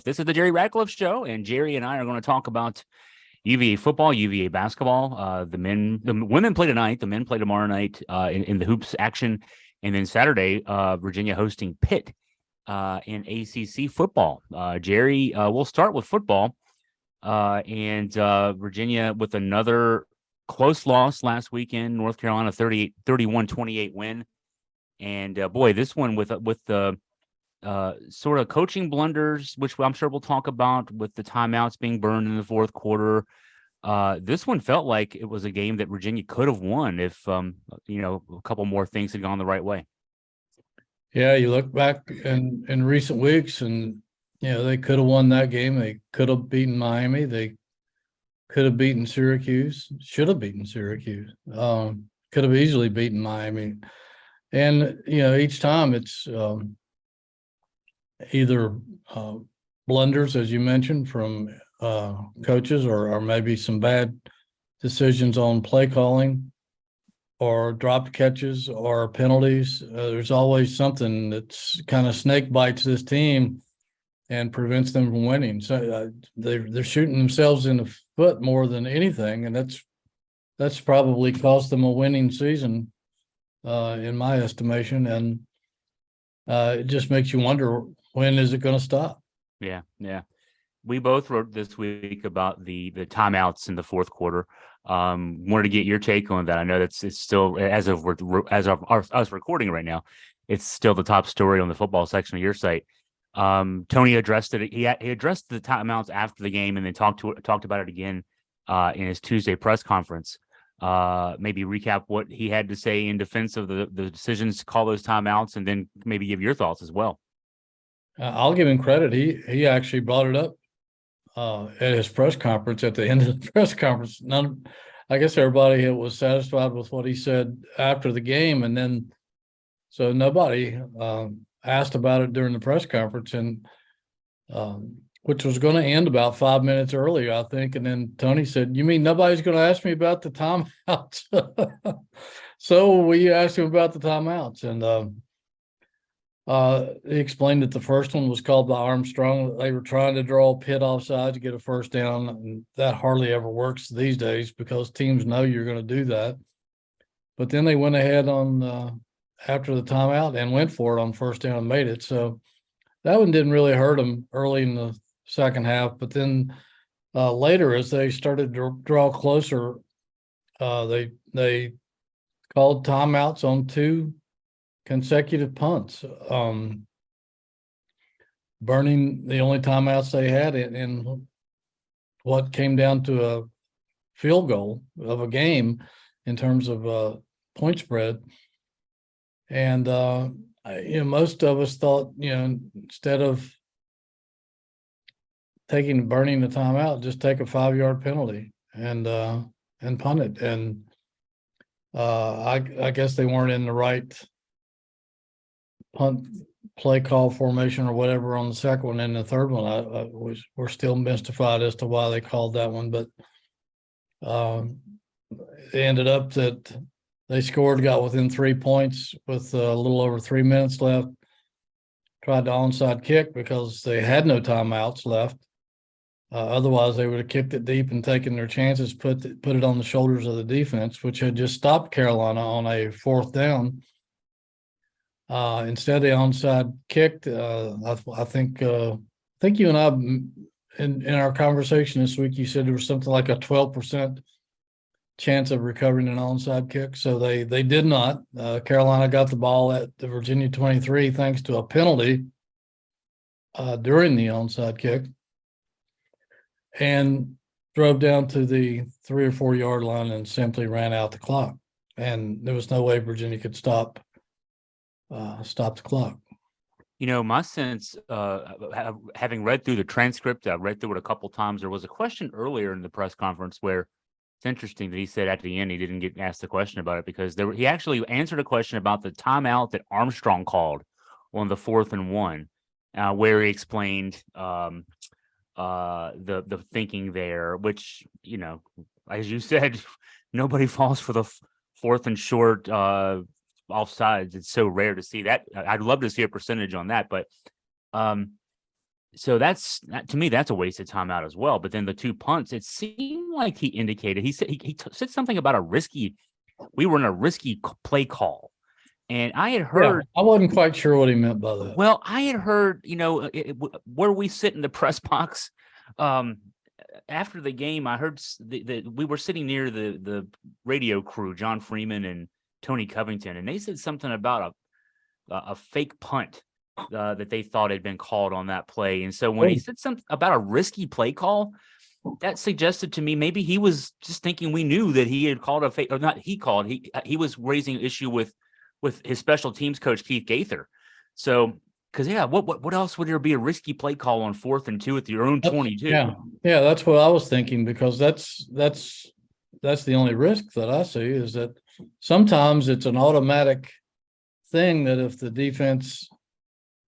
This is the Jerry Ratcliffe Show, and Jerry and I are going to talk about UVA football, UVA basketball. The women play tonight, the men play tomorrow night in the hoops action, and then Saturday, Virginia hosting Pitt in ACC football. Jerry, we'll start with football, and Virginia with another close loss last weekend. North Carolina 31-28 win, and boy, this one with the sort of coaching blunders, which I'm sure we'll talk about, with the timeouts being burned in the fourth quarter. This one felt like it was a game that Virginia could have won if, a couple more things had gone the right way. Yeah, you look back in recent weeks and, they could have won that game. They could have beaten Miami. They could have beaten Syracuse, should have beaten Syracuse, could have easily beaten Miami. And, each time it's either blunders, as you mentioned, from coaches or maybe some bad decisions on play calling or dropped catches or penalties. There's always something that's kind of snake bites this team and prevents them from winning. So they're shooting themselves in the foot more than anything, and that's probably cost them a winning season, in my estimation. And it just makes you wonder, when is it going to stop? Yeah. We both wrote this week about the timeouts in the fourth quarter. Wanted to get your take on that. I know it's still, as of us recording right now, it's still the top story on the football section of your site. Tony addressed it. He addressed the timeouts after the game, and then talked about it again in his Tuesday press conference. Maybe recap what he had to say in defense of the decisions to call those timeouts, and then maybe give your thoughts as well. I'll give him credit. He actually brought it up at his press conference. At the end of the press conference, I guess everybody was satisfied with what he said after the game, and then so nobody asked about it during the press conference, and which was going to end about 5 minutes earlier, I think. And then Tony said, "You mean nobody's going to ask me about the timeouts?" So we asked him about the timeouts, and he explained that the first one was called by Armstrong. They were trying to draw Pitt offside to get a first down, and that hardly ever works these days because teams know you're going to do that. But then they went ahead on after the timeout and went for it on first down and made it. So that one didn't really hurt them early in the second half. But then later, as they started to draw closer, they called timeouts on two consecutive punts, burning the only timeouts they had in what came down to a field goal of a game in terms of point spread. And most of us thought, instead of burning the timeout, just take a 5-yard penalty and punt it. And I guess they weren't in the right punt play call formation or whatever on the second one. And the third one, we're still mystified as to why they called that one. But it ended up that they scored, got within 3 points with a little over 3 minutes left, tried the onside kick because they had no timeouts left. Otherwise, they would have kicked it deep and taken their chances, put it on the shoulders of the defense, which had just stopped Carolina on a fourth down. Instead, they onside kicked. I think you and I, in our conversation this week, you said there was something like a 12% chance of recovering an onside kick. So they did not. Carolina got the ball at the Virginia 23 thanks to a penalty during the onside kick, and drove down to the 3 or 4 yard line and simply ran out the clock. And there was no way Virginia could stop the clock. My sense, having read through the transcript, I read through it a couple times. There was a question earlier in the press conference where it's interesting that he said at the end he didn't get asked a question about it, because he actually answered a question about the timeout that Armstrong called on the 4th and 1, where he explained the thinking there, which, as you said, nobody falls for the 4th and short offsides. It's so rare to see that. I'd love to see a percentage on that, but to me, that's a waste of timeout as well. But then the 2 punts, it seemed like he indicated, he said, he said something about we were in a risky play call. And I had heard, I wasn't quite sure what he meant by that. well, I had heard, where we sit in the press box, after the game, I heard we were sitting near the radio crew, John Freeman and Tony Covington, and they said something about a fake punt that they thought had been called on that play. And so when he said something about a risky play call, that suggested to me maybe he was just thinking we knew that he had called a fake, or not he was raising an issue with his special teams coach, Keith Gaither. So, because what else would there be a risky play call on 4th and 2 at your own 22? Yeah, that's what I was thinking, because that's the only risk that I see, is that sometimes it's an automatic thing that if the defense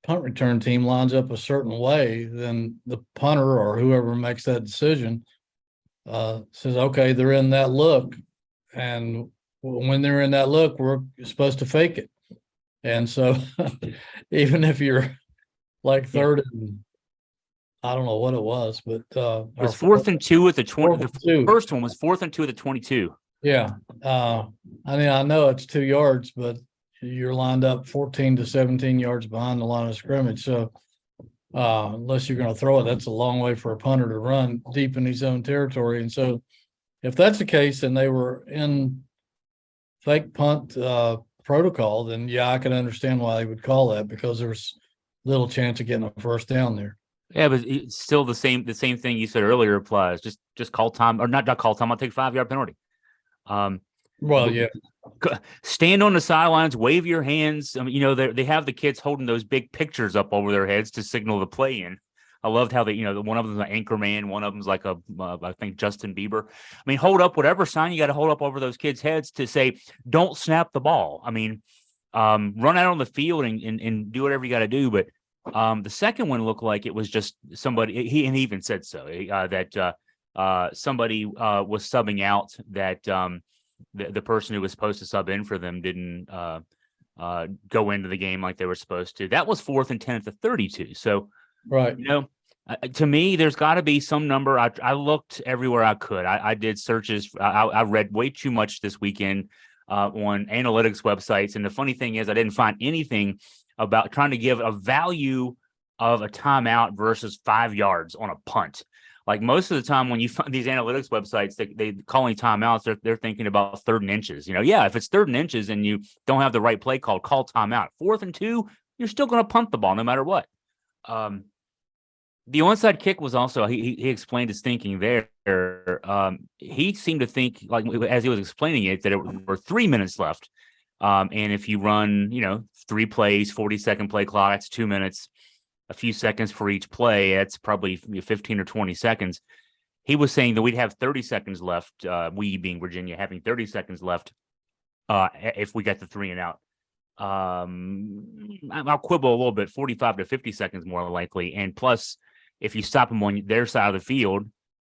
punt return team lines up a certain way, then the punter or whoever makes that decision says, okay, they're in that look, and when they're in that look, we're supposed to fake it. And so even if you're like third and I don't know what it was, but it was 4th and 2 at the 20. The first one was 4th and 2 at the 22. Yeah. I mean, I know it's 2 yards, but you're lined up 14 to 17 yards behind the line of scrimmage. So unless you're going to throw it, that's a long way for a punter to run deep in his own territory. And so if that's the case, and they were in fake punt protocol, then I can understand why they would call that, because there's little chance of getting a first down there. Yeah, but it's still the same thing you said earlier applies. Just call time, or not call time. I'll take 5-yard penalty. Well, yeah. Stand on the sidelines, wave your hands. I mean, they have the kids holding those big pictures up over their heads to signal the play in. I loved how one of them's an anchor man, one of them's like I think Justin Bieber. I mean, hold up whatever sign you got to hold up over those kids' heads to say, don't snap the ball. I mean, run out on the field and do whatever you got to do. But the second one looked like it was just somebody. He even said so that somebody was subbing out, that the person who was supposed to sub in for them didn't go into the game like they were supposed to. That was 4th and 10 at the 32. So. Right. To me, there's got to be some number. I looked everywhere I could. I did searches. I read way too much this weekend on analytics websites. And the funny thing is, I didn't find anything about trying to give a value of a timeout versus 5 yards on a punt. Like most of the time when you find these analytics websites, they calling timeouts, they're thinking about 3rd and inches. If it's 3rd and inches and you don't have the right play called, call timeout. 4th and 2, you're still going to punt the ball no matter what. The onside kick was also, he explained his thinking there. He seemed to think, like as he was explaining it, that it were 3 minutes left. And if you run, 3 plays, 40-second play clock, that's 2 minutes, a few seconds for each play. That's probably 15 or 20 seconds. He was saying that we'd have 30 seconds left, we being Virginia, having 30 seconds left if we got the 3 and out. I'll quibble a little bit, 45 to 50 seconds more likely. And plus, if you stop them on their side of the field,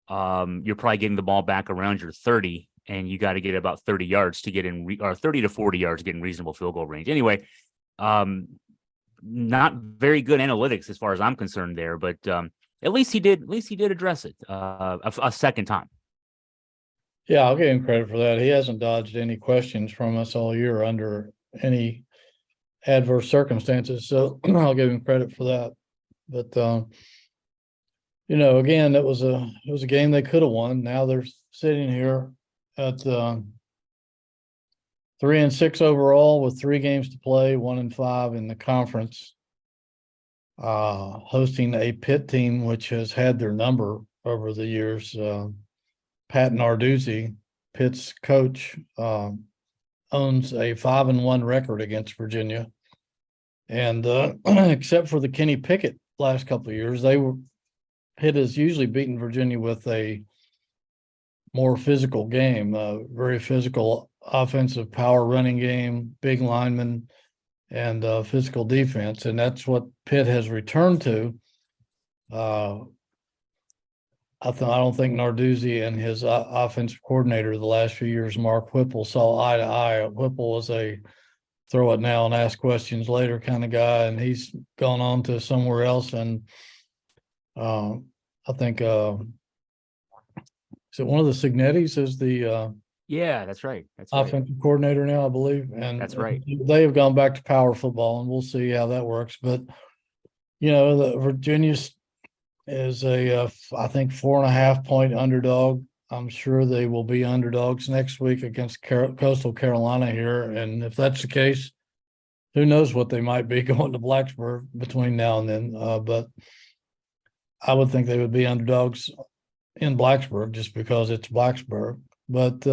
you're probably getting the ball back around your 30, and you got to get about 30 yards to get in, or 30 to 40 yards to get in reasonable field goal range. Anyway, not very good analytics as far as I'm concerned there, but at least he did address it a second time. Yeah, I'll give him credit for that. He hasn't dodged any questions from us all year under any adverse circumstances, so I'll give him credit for that. But again, it was a game they could have won. Now they're sitting here at 3-6 overall with 3 games to play, 1-5 in the conference, hosting a Pitt team which has had their number over the years. Pat Narduzzi, Pitt's coach, owns a 5-1 record against Virginia. And except for the Kenny Pickett last couple of years, Pitt has usually beaten Virginia with a more physical game, very physical offensive power running game, big linemen, and physical defense. And that's what Pitt has returned to. I don't think Narduzzi and his offensive coordinator the last few years, Mark Whipple, saw eye to eye. Whipple was a throw it now and ask questions later kind of guy, and he's gone on to somewhere else. And I think so one of the Signettis is the Yeah, that's right. That's right. offensive coordinator now, I believe, and That's right. they have gone back to power football, and we'll see how that works. But the Virginia is I think 4.5 point underdog. I'm sure they will be underdogs next week against Coastal Carolina here, and if that's the case, who knows what they might be going to Blacksburg between now and then. But I would think they would be underdogs in Blacksburg just because it's Blacksburg. But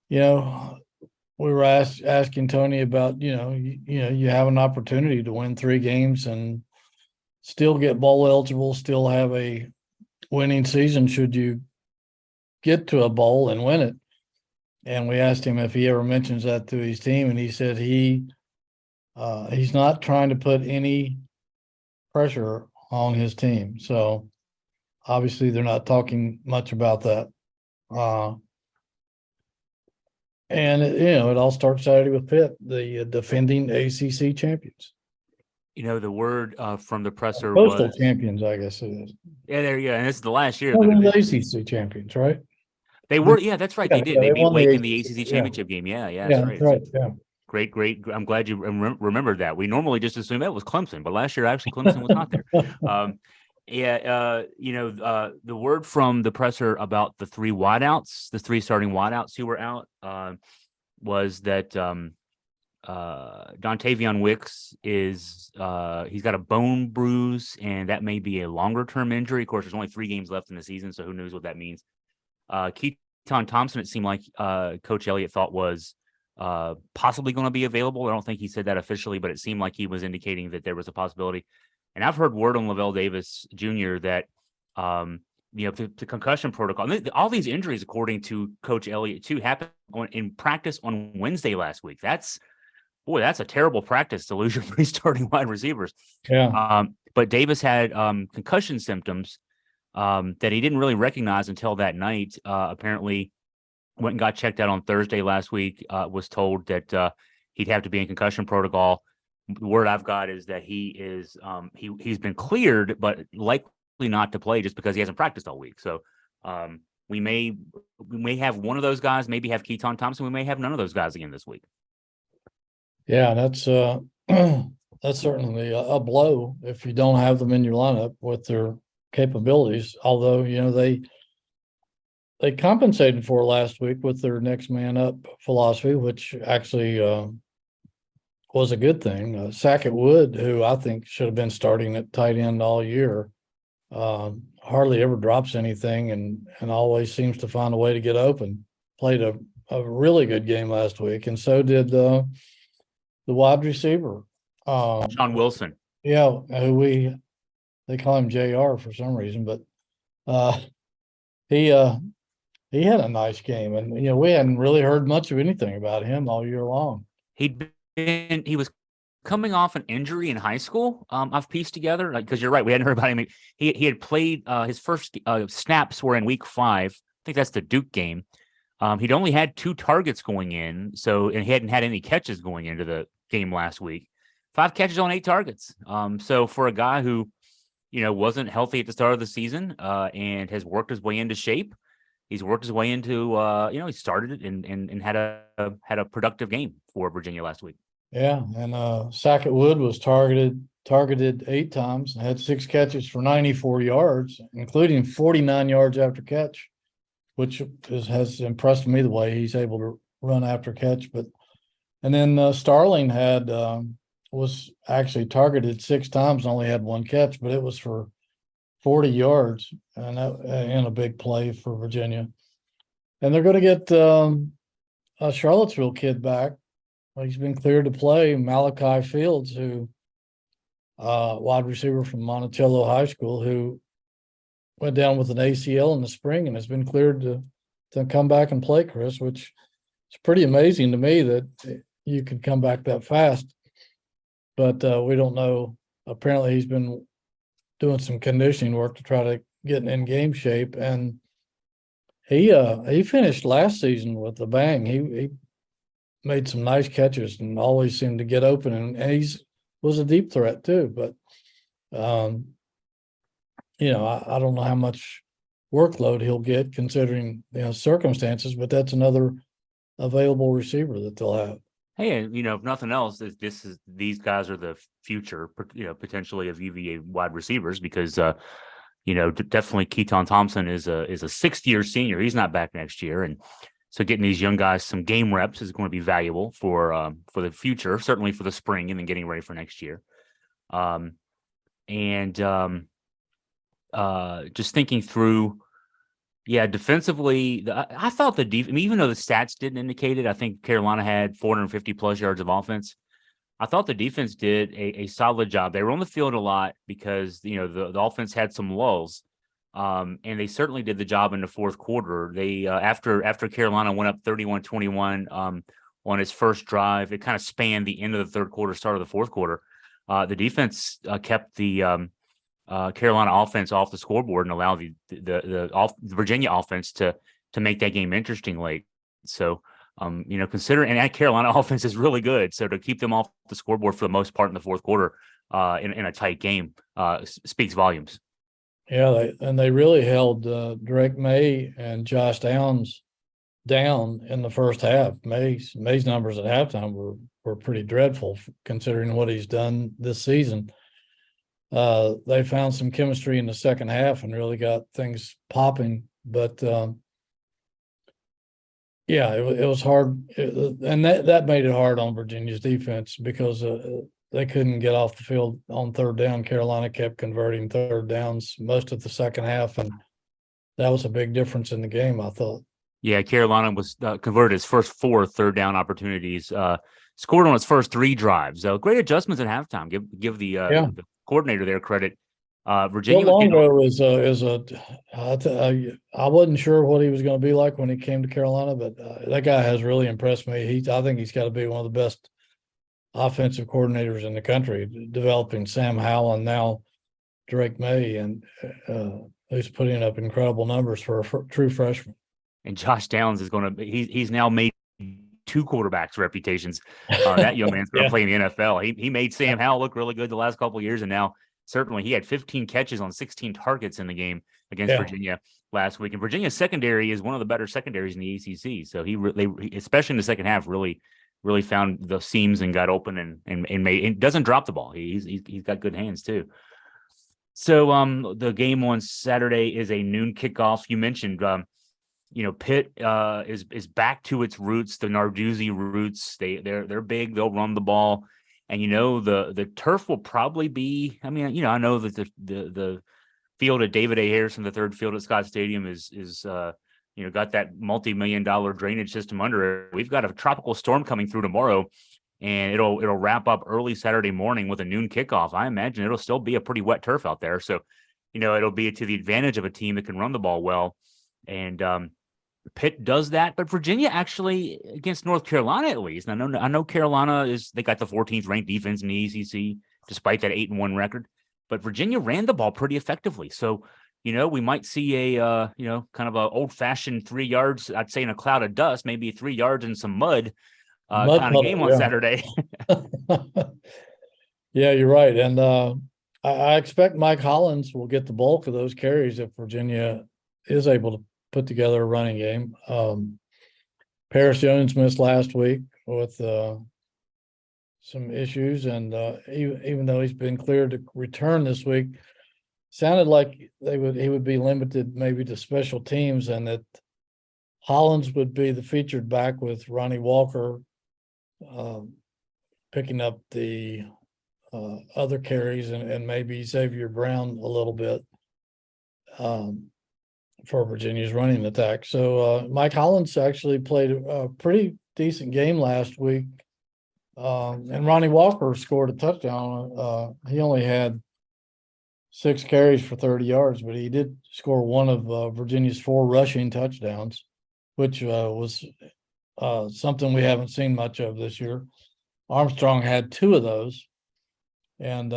we were asking Tony about you have an opportunity to win 3 games and still get bowl eligible, still have a winning season should you get to a bowl and win it. And we asked him if he ever mentions that to his team, and he said he's not trying to put any pressure on his team. So obviously they're not talking much about that. And it all starts Saturday with Pitt, the defending ACC champions. The word from the presser Coastal was champions, I guess it is. Yeah, there you go. And this is the last year. Well, they're the ACC champions, right? They were, yeah, that's right. They did. They beat won Wake the in the ACC, ACC championship game. Yeah, Yeah, that's that's right. right. Yeah. Great. I'm glad you remembered that. We normally just assume that was Clemson, but last year actually Clemson was not there. The word from the presser about the 3 wideouts, the 3 starting wideouts who were out, was that Dontavion Wicks is he's got a bone bruise, and that may be a longer term injury. Of course, there's only 3 games left in the season, so who knows what that means. Keaton Thompson, it seemed like Coach Elliott thought was possibly going to be available. I don't think he said that officially, but it seemed like he was indicating that there was a possibility. And I've heard word on Lavelle Davis Jr. that the concussion protocol, all these injuries, according to Coach Elliott, too, happened in practice on Wednesday last week. That's a terrible practice to lose your 3 starting wide receivers. Yeah. But Davis had concussion symptoms that he didn't really recognize until that night. Apparently went and got checked out on Thursday last week, was told that he'd have to be in concussion protocol. The word I've got is that he is he's been cleared, but likely not to play just because he hasn't practiced all week. So we may have one of those guys, maybe have Keaton Thompson. We may have none of those guys again this week. Yeah, that's that's certainly a blow if you don't have them in your lineup with their capabilities. Although they compensated for last week with their next man up philosophy, which actually was a good thing. Sackett Wood, who I think should have been starting at tight end all year, hardly ever drops anything and always seems to find a way to get open. Played a really good game last week, and so did the wide receiver, Sean Wilson. Yeah, who they call him JR for some reason, but he had a nice game, and we hadn't really heard much of anything about him all year long. He was coming off an injury in high school. I've pieced together, because you're right, we hadn't heard about him. He had played his first snaps were in week 5. I think that's the Duke game. He'd only had 2 targets going in, and he hadn't had any catches going into the game last week. 5 catches on 8 targets. So for a guy who, wasn't healthy at the start of the season and has worked his way into shape, he's worked his way into, he started and had a productive game for Virginia last week. Yeah, and Sackett Wood was targeted 8 times and had 6 catches for 94 yards, including 49 yards after catch, which has impressed me the way he's able to run after catch. And then Starling was actually targeted 6 times and only had 1 catch, but it was for 40 yards and in a big play for Virginia. And they're going to get a Charlottesville kid back. He's been cleared to play, Malachi Fields, who wide receiver from Monticello High School, who went down with an ACL in the spring and has been cleared to come back and play, Chris, which is pretty amazing to me that you could come back that fast. But we don't know. Apparently he's been doing some conditioning work to try to get in game shape, and he finished last season with a bang. He made some nice catches and always seemed to get open, and he was a deep threat too. But I don't know how much workload he'll get considering circumstances, but that's another available receiver that they'll have. Hey, and if nothing else, these guys are the future, potentially of UVA wide receivers because definitely Keaton Thompson is a sixth-year senior. He's not back next year, and so getting these young guys some game reps is going to be valuable for the future, certainly for the spring, and then getting ready for next year. Just thinking through. Yeah, defensively, I thought even though the stats didn't indicate it, I think Carolina had 450 plus yards of offense. I thought the defense did a solid job. They were on the field a lot because the offense had some lulls, and they certainly did the job in the fourth quarter. They after Carolina went up 31-21 on its first drive, it kind of spanned the end of the third quarter, start of the fourth quarter. The defense kept the Carolina offense off the scoreboard and allow the Virginia offense to make that game interesting late. So, consider, and that Carolina offense is really good. So to keep them off the scoreboard for the most part in the fourth quarter in a tight game speaks volumes. Yeah, they really held Drake May and Josh Downs down in the first half. May's numbers at halftime were pretty dreadful considering what he's done this season. They found some chemistry in the second half and really got things popping. But it was hard, and that made it hard on Virginia's defense because they couldn't get off the field on third down. Carolina kept converting third downs most of the second half, and that was a big difference in the game, I thought. Yeah, Carolina was converted its first 4 third down opportunities, scored on its first 3 drives. So great adjustments at halftime. Give the coordinator their credit. Virginia Longo I wasn't sure what he was going to be like when he came to Carolina, but that guy has really impressed me. I think he's got to be one of the best offensive coordinators in the country, developing Sam Howell and now Drake May, and who's putting up incredible numbers for a true freshman. And Josh Downs is going to be, he's now made 2 quarterbacks reputations. That young man's going to play in the NFL. He made Sam Howell look really good the last couple of years, and now certainly he had 15 catches on 16 targets in the game against Virginia last week. And Virginia's secondary is one of the better secondaries in the ACC. So he especially in the second half, really found the seams and got open and made. And doesn't drop the ball. He's got good hands too. So the game on Saturday is a noon kickoff. You mentioned Pitt is back to its roots, the Narduzzi roots. They're big. They'll run the ball, and the turf will probably be. I mean, I know that the field at David A. Harrison, the third field at Scott Stadium, is got that multi-million-dollar drainage system under it. We've got a tropical storm coming through tomorrow, and it'll wrap up early Saturday morning with a noon kickoff. I imagine it'll still be a pretty wet turf out there, so it'll be to the advantage of a team that can run the ball well, and Pitt does that, but Virginia actually against North Carolina at least. I know Carolina they got the 14th ranked defense in the ACC despite that 8-1 record, but Virginia ran the ball pretty effectively. So we might see a kind of a old fashioned 3 yards. I'd say in a cloud of dust, maybe 3 yards in some mud kind of game on Saturday. Yeah, you're right, and I expect Mike Hollins will get the bulk of those carries if Virginia is able to put together a running game. Paris Jones missed last week with some issues, and even though he's been cleared to return this week, sounded like he would be limited maybe to special teams, and that Hollins would be the featured back with Ronnie Walker picking up the other carries and maybe Xavier Brown a little bit for Virginia's running attack. So Mike Hollins actually played a pretty decent game last week. And Ronnie Walker scored a touchdown. He only had 6 carries for 30 yards, but he did score one of Virginia's 4 rushing touchdowns, which was something we haven't seen much of this year. Armstrong had 2 of those, and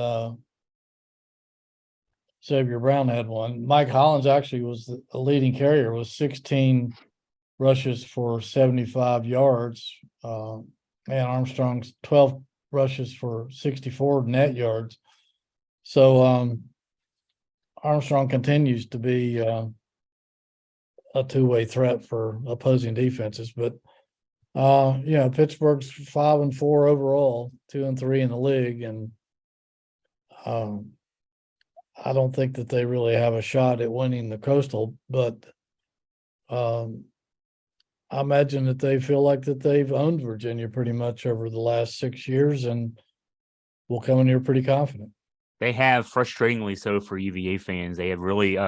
Xavier Brown had 1. Mike Hollins actually was the leading carrier with 16 rushes for 75 yards, and Armstrong's 12 rushes for 64 net yards. So Armstrong continues to be a two-way threat for opposing defenses. But Pittsburgh's 5-4 overall, 2-3 in the league, and I don't think that they really have a shot at winning the Coastal. But I imagine that they feel like that they've owned Virginia pretty much over the last 6 years, and will come in here pretty confident. They have, frustratingly so for UVA fans. They have really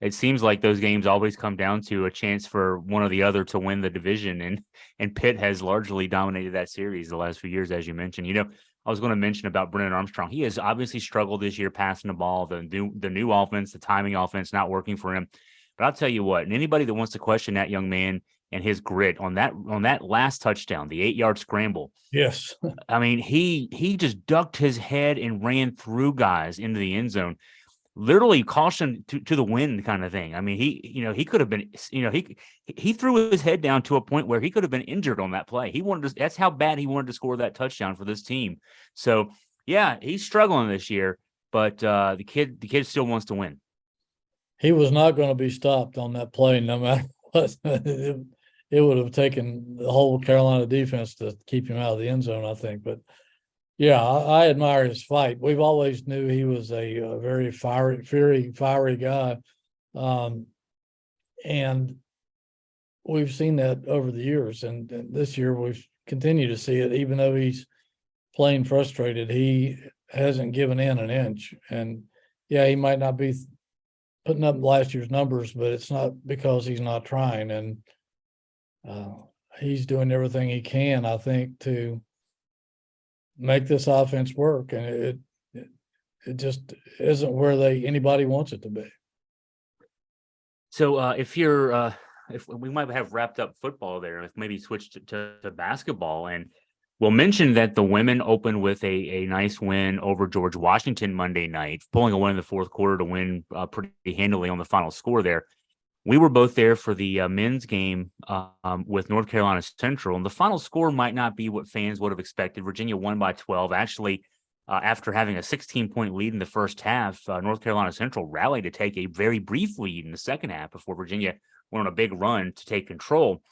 it seems like those games always come down to a chance for one or the other to win the division, and Pitt has largely dominated that series the last few years, as you mentioned. I was going to mention about Brennan Armstrong. He has obviously struggled this year passing the ball, the new offense, the timing offense not working for him. But I'll tell you what, and anybody that wants to question that young man and his grit on that last touchdown, the 8-yard scramble. Yes. I mean, he just ducked his head and ran through guys into the end zone, literally caution to the wind kind of thing. I mean, he could have been, he threw his head down to a point where he could have been injured on that play. That's how bad he wanted to score that touchdown for this team. So yeah, he's struggling this year, but the kid still wants to win. He was not going to be stopped on that play, no matter what. It would have taken the whole Carolina defense to keep him out of the end zone, I think. But yeah, I admire his fight. We've always knew he was a very fiery guy. And we've seen that over the years. And this year we've continued to see it, even though he's playing frustrated. He hasn't given in an inch. And yeah, he might not be putting up last year's numbers, but it's not because he's not trying. And he's doing everything he can, I think, to make this offense work, and it just isn't where anybody wants it to be. So if we might have wrapped up football there, if maybe switched to basketball, and we'll mention that the women opened with a nice win over George Washington Monday night, pulling away in the fourth quarter to win pretty handily on the final score there. We were both there for the men's game with North Carolina Central, and the final score might not be what fans would have expected. Virginia won by 12. Actually, after having a 16-point lead in the first half, North Carolina Central rallied to take a very brief lead in the second half before Virginia went on a big run to take control.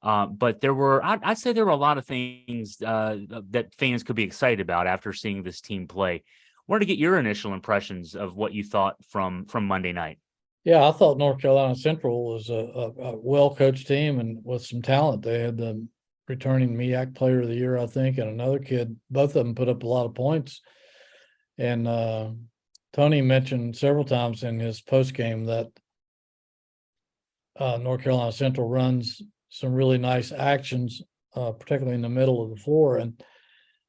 But I'd say there were a lot of things that fans could be excited about after seeing this team play. I wanted to get your initial impressions of what you thought from Monday night. Yeah, I thought North Carolina Central was a well-coached team and with some talent. They had the returning MEAC Player of the Year, I think, and another kid. Both of them put up a lot of points. And Tony mentioned several times in his postgame that North Carolina Central runs some really nice actions, particularly in the middle of the floor. And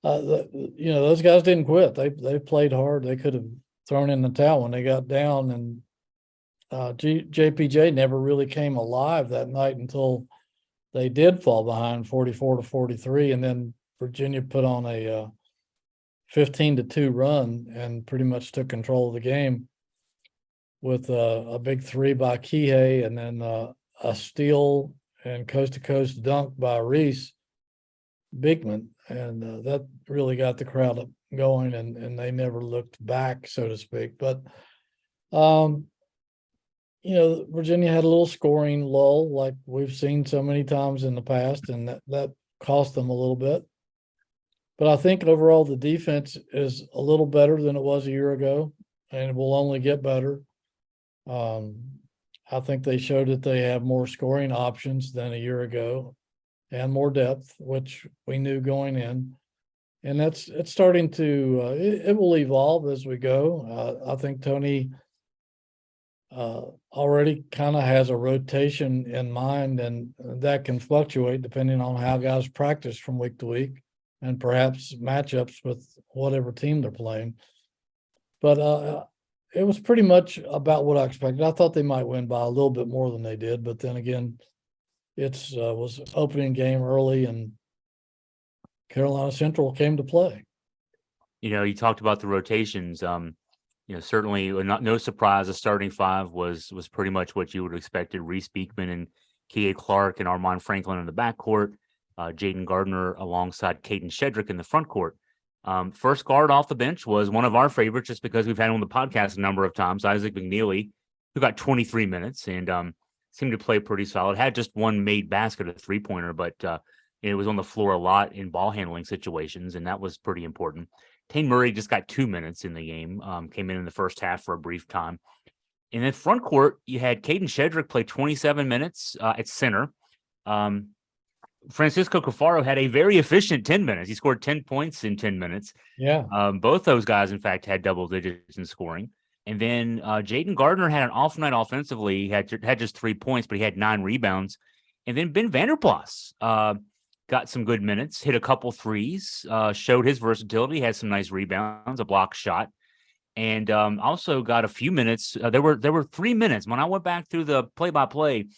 those guys didn't quit. They played hard. They could have thrown in the towel when they got down, and JPJ never really came alive that night until they did fall behind 44-43, and then Virginia put on a 15-2 run and pretty much took control of the game with a big three by Kihei, and then a steal and coast-to-coast dunk by Reese Bigman, and that really got the crowd up going, and they never looked back, so to speak. But Virginia had a little scoring lull like we've seen so many times in the past, and that cost them a little bit. But I think overall the defense is a little better than it was a year ago, and it will only get better. I think they showed that they have more scoring options than a year ago and more depth, which we knew going in. And it's starting to it will evolve as we go. I think Tony already kind of has a rotation in mind, and that can fluctuate depending on how guys practice from week to week and perhaps matchups with whatever team they're playing. But it was pretty much about what I expected. I thought they might win by a little bit more than they did, but then again, it was opening game early, and Carolina Central came to play. You talked about the rotations. Certainly no surprise. The starting five was pretty much what you would have expected. Reese Beekman and Kihei Clark and Armand Franklin in the backcourt, Jaden Gardner alongside Caden Shedrick in the front court. First guard off the bench was one of our favorites, just because we've had him on the podcast a number of times, Isaac McNeely, who got 23 minutes and seemed to play pretty solid. Had just one made basket, a three-pointer, but it was on the floor a lot in ball handling situations, and that was pretty important. Tane Murray just got 2 minutes in the game, came in the first half for a brief time. And then front court, you had Caden Shedrick play 27 minutes at center. Francisco Cafaro had a very efficient 10 minutes. He scored 10 points in 10 minutes. Yeah. Both those guys, in fact, had double digits in scoring. And then Jaden Gardner had an off night offensively. He had just 3 points, but he had 9 rebounds. And then Ben Vanderplas got some good minutes, hit a couple threes, showed his versatility, had some nice rebounds, a block shot, and also got a few minutes. There were 3 minutes. When I went back through the play-by-play,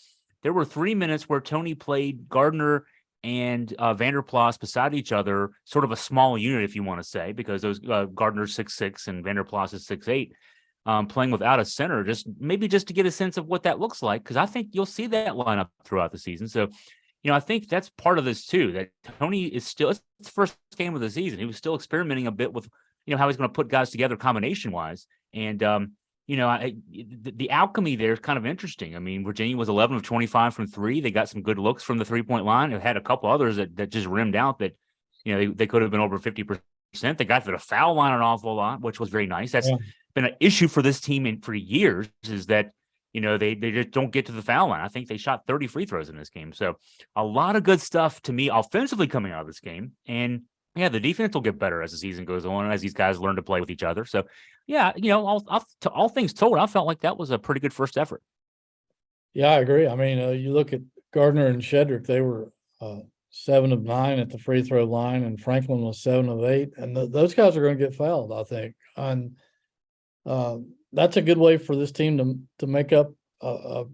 there were 3 minutes where Tony played Gardner and Vanderplas beside each other, sort of a small unit, if you want to say, because those Gardner's 6'6" and Vanderplas is 6'8", playing without a center, just to get a sense of what that looks like, because I think you'll see that lineup throughout the season. So, I think that's part of this too, that Tony is still, it's the first game of the season. He was still experimenting a bit with, how he's going to put guys together combination wise. And, the alchemy there is kind of interesting. I mean, Virginia was 11 of 25 from three. They got some good looks from the 3-point line. They had a couple others that just rimmed out that, they could have been over 50%. They got to the foul line an awful lot, which was very nice. That's been an issue for this team for years, is that, they just don't get to the foul line. I think they shot 30 free throws in this game. So a lot of good stuff to me offensively coming out of this game. And yeah, the defense will get better as the season goes on, as these guys learn to play with each other. So yeah, all things told, I felt like that was a pretty good first effort. Yeah, I agree. I mean, you look at Gardner and Shedrick, they were 7 of 9 at the free throw line, and Franklin was 7 of 8. And those guys are going to get fouled, I think. And that's a good way for this team to make up a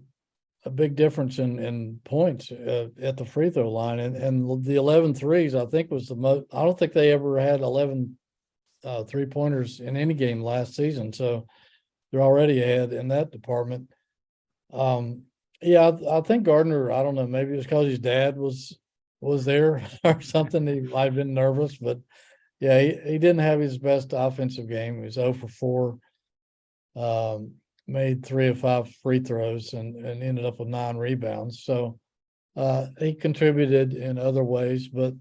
big difference in points at the free throw line. And the 11 threes, I think, was the most. I don't think they ever had 11 3-pointers in any game last season. So they're already ahead in that department. Yeah, I think Gardner, I don't know, maybe it was because his dad was there or something. He might have been nervous, but yeah, he didn't have his best offensive game. He was 0 for 4. Made 3 of 5 free throws and ended up with 9 rebounds. So he contributed in other ways, but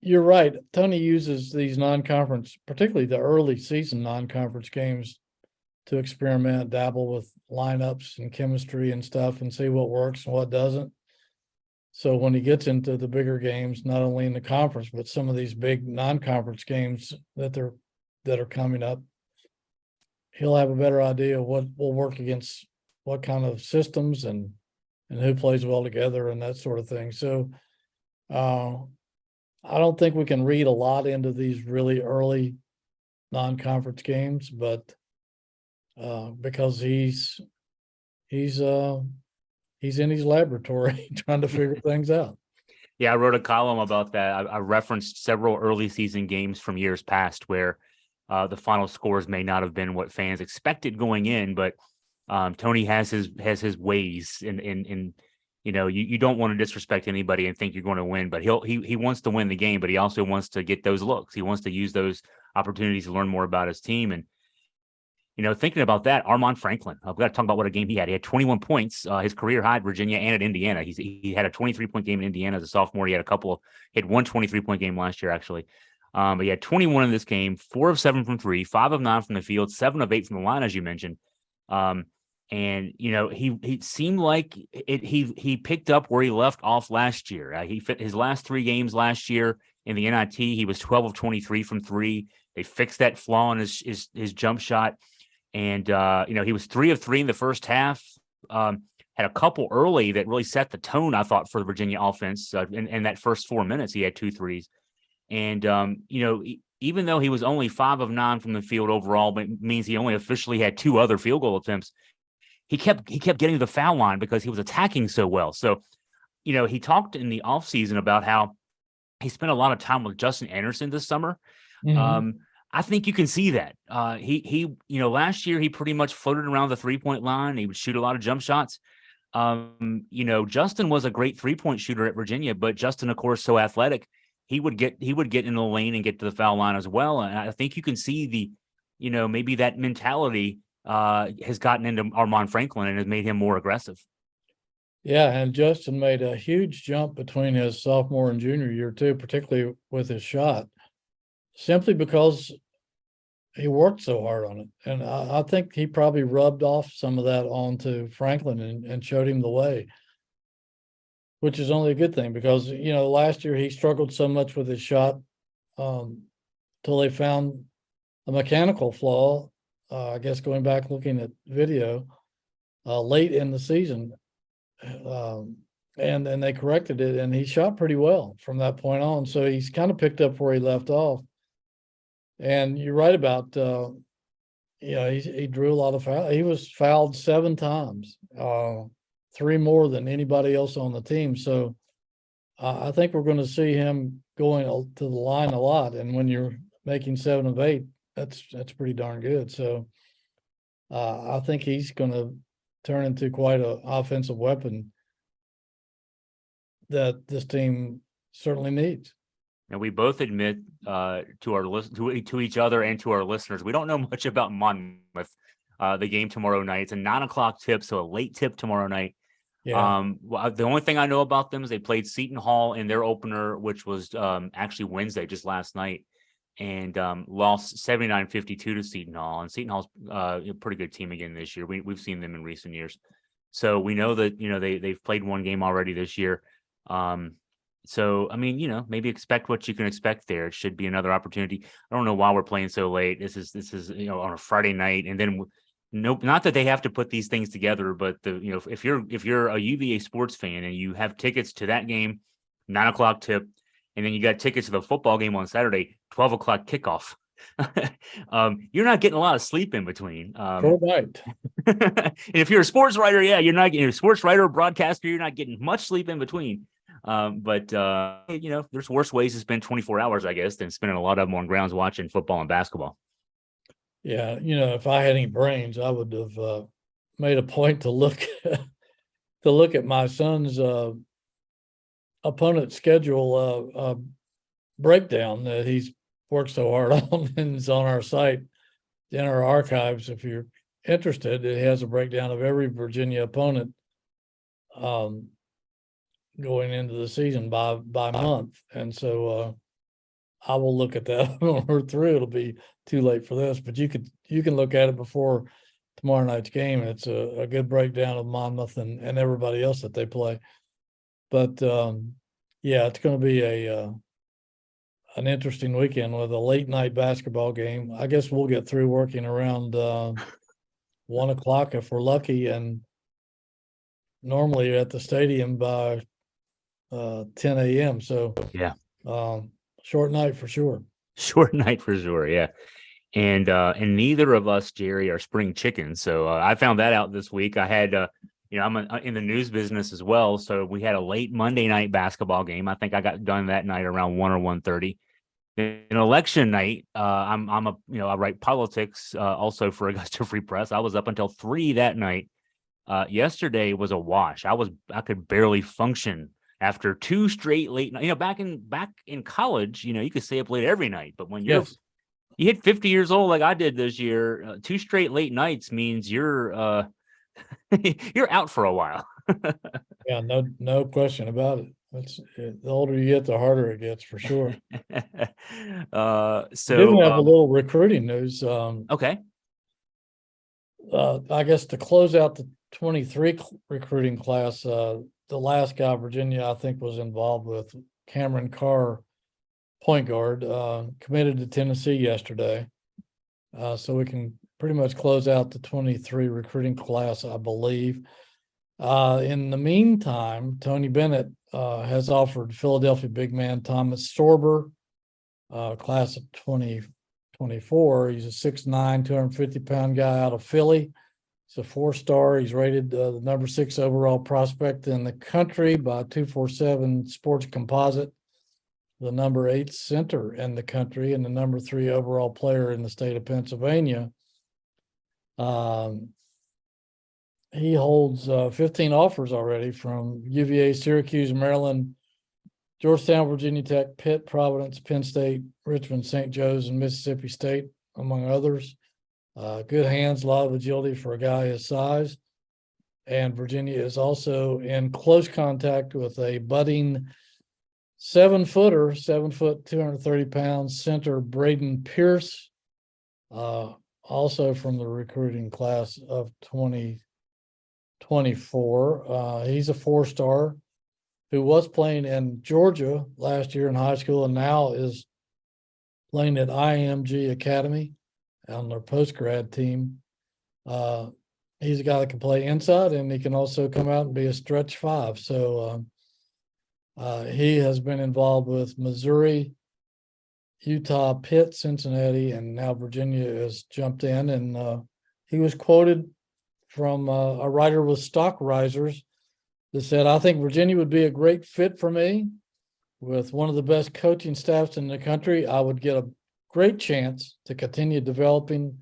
you're right. Tony uses these non-conference, particularly the early season non-conference games, to experiment, dabble with lineups and chemistry and stuff and see what works and what doesn't. So when he gets into the bigger games, not only in the conference, but some of these big non-conference games that are coming up, he'll have a better idea of what will work against what kind of systems and who plays well together and that sort of thing. So I don't think we can read a lot into these really early non-conference games, but because he's in his laboratory trying to figure things out. Yeah, I wrote a column about that. I referenced several early season games from years past where the final scores may not have been what fans expected going in, but Tony has his ways, and you don't want to disrespect anybody and think you're going to win, but he wants to win the game, but he also wants to get those looks. He wants to use those opportunities to learn more about his team. And thinking about that, Armand Franklin, I've got to talk about what a game he had. He had 21 points, his career high at Virginia and at Indiana. He had a 23-point game in Indiana as a sophomore. He had one 23-point game last year, actually. But he had 21 in this game, 4 of 7 from 3, 5 of 9 from the field, 7 of 8 from the line, as you mentioned. And he seemed like he picked up where he left off last year. He fit his last 3 games last year in the NIT. He was 12 of 23 from 3. They fixed that flaw in his jump shot, and he was 3 of 3 in the first half. Had a couple early that really set the tone, I thought, for the Virginia offense. In that first 4 minutes, he had 2 threes. And, even though he was only 5 of 9 from the field overall, but it means he only officially had 2 other field goal attempts, he kept getting to the foul line because he was attacking so well. So, he talked in the offseason about how he spent a lot of time with Justin Anderson this summer. Mm-hmm. I think you can see that. He last year he pretty much floated around the 3-point line. He would shoot a lot of jump shots. Justin was a great 3-point shooter at Virginia, but Justin, of course, so athletic. he would get in the lane and get to the foul line as well. And I think you can see the, maybe that mentality has gotten into Armand Franklin and has made him more aggressive. Yeah, and Justin made a huge jump between his sophomore and junior year too, particularly with his shot, simply because he worked so hard on it. And I think he probably rubbed off some of that onto Franklin and showed him the way, which is only a good thing because, last year he struggled so much with his shot till they found a mechanical flaw, I guess going back looking at video late in the season. And they corrected it, and he shot pretty well from that point on. So he's kind of picked up where he left off. And you're right about, he drew a lot of fouls. He was fouled 7 times, 3 more than anybody else on the team. So I think we're going to see him going to the line a lot. And when you're making 7 of 8, that's pretty darn good. So I think he's going to turn into quite an offensive weapon that this team certainly needs. And we both admit to each other and to our listeners, we don't know much about Monmouth. The game tomorrow night. It's a 9:00 tip, so a late tip tomorrow night. Yeah. The only thing I know about them is they played Seton Hall in their opener, which was actually Wednesday, just last night, and lost 79-52 to Seton Hall. And Seton Hall's a pretty good team again this year. We've seen them in recent years, so we know that they've played one game already this year. So I mean, maybe expect what you can expect there. It should be another opportunity. I don't know why we're playing so late. This is on a Friday night, and then not that they have to put these things together, but if you're a UVA sports fan and you have tickets to that game, 9:00 tip, and then you got tickets to the football game on Saturday, 12:00 kickoff. You're not getting a lot of sleep in between. Right. And if you're a sports writer, you're not getting a sports writer or broadcaster. You're not getting much sleep in between. But there's worse ways to spend 24 hours, I guess, than spending a lot of them on grounds watching football and basketball. Yeah, if I had any brains, I would have made a point to look at my son's opponent schedule breakdown that he's worked so hard on, and it's on our site in our archives. If you're interested, it has a breakdown of every Virginia opponent going into the season by month. And so I will look at that when we're through. It'll be too late for this, but you can look at it before tomorrow night's game. And it's a good breakdown of Monmouth and everybody else that they play. But it's going to be an interesting weekend with a late night basketball game. I guess we'll get through working around 1:00 if we're lucky, and normally at the stadium by 10 a.m. So yeah, short night for sure. Short night for sure. Yeah. And neither of us, Jerry, are spring chickens. So I found that out this week. I had, I'm in the news business as well. So we had a late Monday night basketball game. I think I got done that night around 1 or 1:30. An election night. I write politics also for Augusta Free Press. I was up until 3 that night. Yesterday was a wash. I could barely function after 2 straight late nights. Back in college, you could stay up late every night. But when you hit 50 years old like I did this year, 2 straight late nights means you're you're out for a while. Yeah, no question about it. The older you get, the harder it gets for sure. So we do have a little recruiting news. Okay. I guess to close out the 23 recruiting class, the last guy Virginia I think was involved with, Cameron Carr, point guard, committed to Tennessee yesterday. So we can pretty much close out the 23 recruiting class, I believe. In the meantime, Tony Bennett has offered Philadelphia big man Thomas Sorber, class of 2024. He's a 6'9", 250-pound guy out of Philly. He's a 4-star. He's rated the number 6 overall prospect in the country by 247 Sports Composite, the number 8 center in the country, and the number 3 overall player in the state of Pennsylvania. He holds 15 offers already from UVA, Syracuse, Maryland, Georgetown, Virginia Tech, Pitt, Providence, Penn State, Richmond, St. Joe's, and Mississippi State, among others. Good hands, a lot of agility for a guy his size. And Virginia is also in close contact with a budding 7-footer, 7 foot, 230 pounds center, Braden Pierce, also from the recruiting class of 2024. He's a 4-star who was playing in Georgia last year in high school and now is playing at IMG Academy on their post-grad team. He's a guy that can play inside and he can also come out and be a stretch 5. So he has been involved with Missouri, Utah, Pitt, Cincinnati, and now Virginia has jumped in. And he was quoted from a writer with Stock Risers that said, "I think Virginia would be a great fit for me. With one of the best coaching staffs in the country, I would get a great chance to continue developing,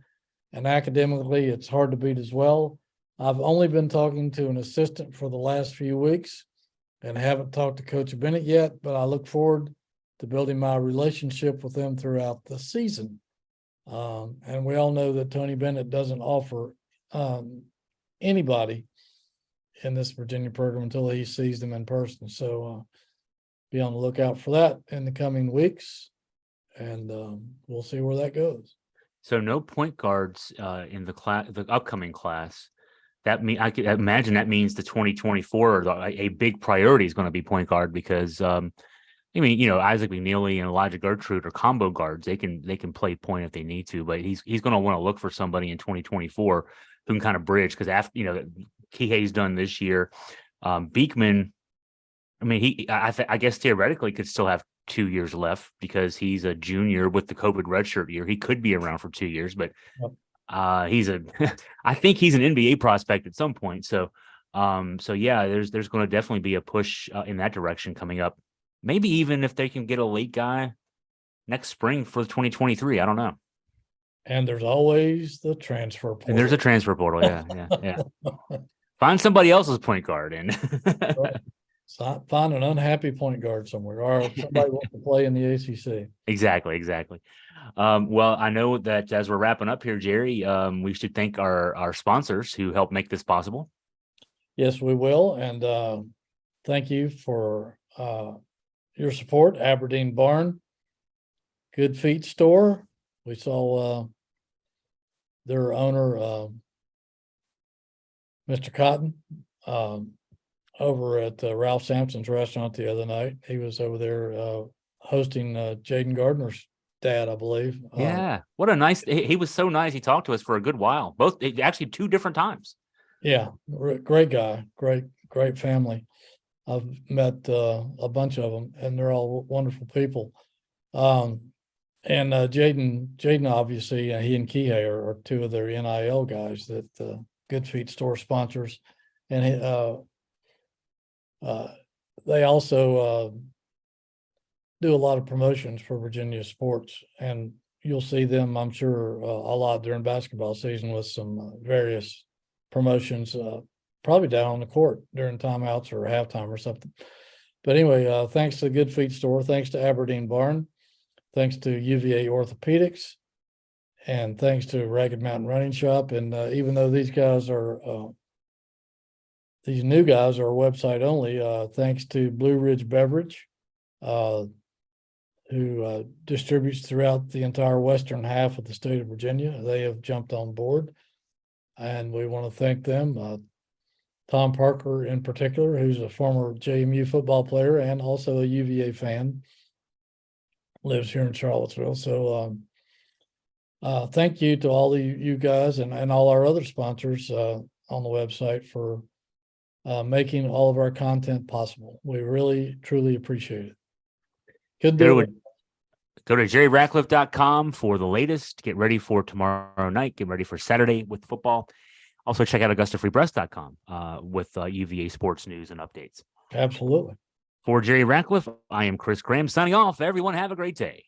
and academically, it's hard to beat as well. I've only been talking to an assistant for the last few weeks and haven't talked to Coach Bennett yet, but I look forward to building my relationship with them throughout the season." And we all know that Tony Bennett doesn't offer anybody in this Virginia program until he sees them in person. So be on the lookout for that in the coming weeks, and we'll see where that goes. So no point guards in the upcoming class. I could imagine that means the 2024 a big priority is going to be point guard because Isaac McNeely and Elijah Gertrude are combo guards. They can play point if they need to, but he's going to want to look for somebody in 2024 who can kind of bridge, because after Kihei's done this year. Beekman, I guess theoretically could still have 2 years left because he's a junior with the COVID redshirt year. He could be around for 2 years, but I think he's an NBA prospect at some point. So yeah, there's going to definitely be a push in that direction coming up. Maybe even if they can get a late guy next spring for 2023. I don't know. And there's always the transfer portal. And there's a transfer portal. Yeah. Find somebody else's point guard and find an unhappy point guard somewhere, or somebody wants to play in the ACC. Exactly. Well, I know that as we're wrapping up here, Jerry, we should thank our sponsors who help make this possible. Yes, we will. And thank you for your support. Aberdeen Barn, Good Feet Store. We saw their owner, Mr. Cotton, over at Ralph Sampson's restaurant the other night. He was over there hosting Jaden Gardner's dad, I believe. Yeah, what a nice. He was so nice. He talked to us for a good while. Both actually 2 different times. Yeah, great guy, great family. I've met a bunch of them, and they're all wonderful people. And Jaden, obviously, he and Kihei are 2 of their NIL guys that Good Feet Store sponsors, and they also do a lot of promotions for Virginia sports, and you'll see them, I'm sure, a lot during basketball season with some various promotions, probably down on the court during timeouts or halftime or something. But anyway, thanks to Good Feet Store, thanks to Aberdeen Barn, thanks to UVA Orthopedics, and thanks to Ragged Mountain Running Shop. And even though these new guys are website only, thanks to Blue Ridge Beverage, who distributes throughout the entire western half of the state of Virginia. They have jumped on board, and we want to thank them. Tom Parker in particular, who's a former JMU football player and also a UVA fan, lives here in Charlottesville. So thank you to all you guys and all our other sponsors on the website for making all of our content possible. We really, truly appreciate it. Good day. Go to jerryratcliffe.com for the latest. Get ready for tomorrow night. Get ready for Saturday with football. Also check out AugustaFreePress.com with UVA sports news and updates. Absolutely. For Jerry Ratcliffe, I am Chris Graham signing off. Everyone have a great day.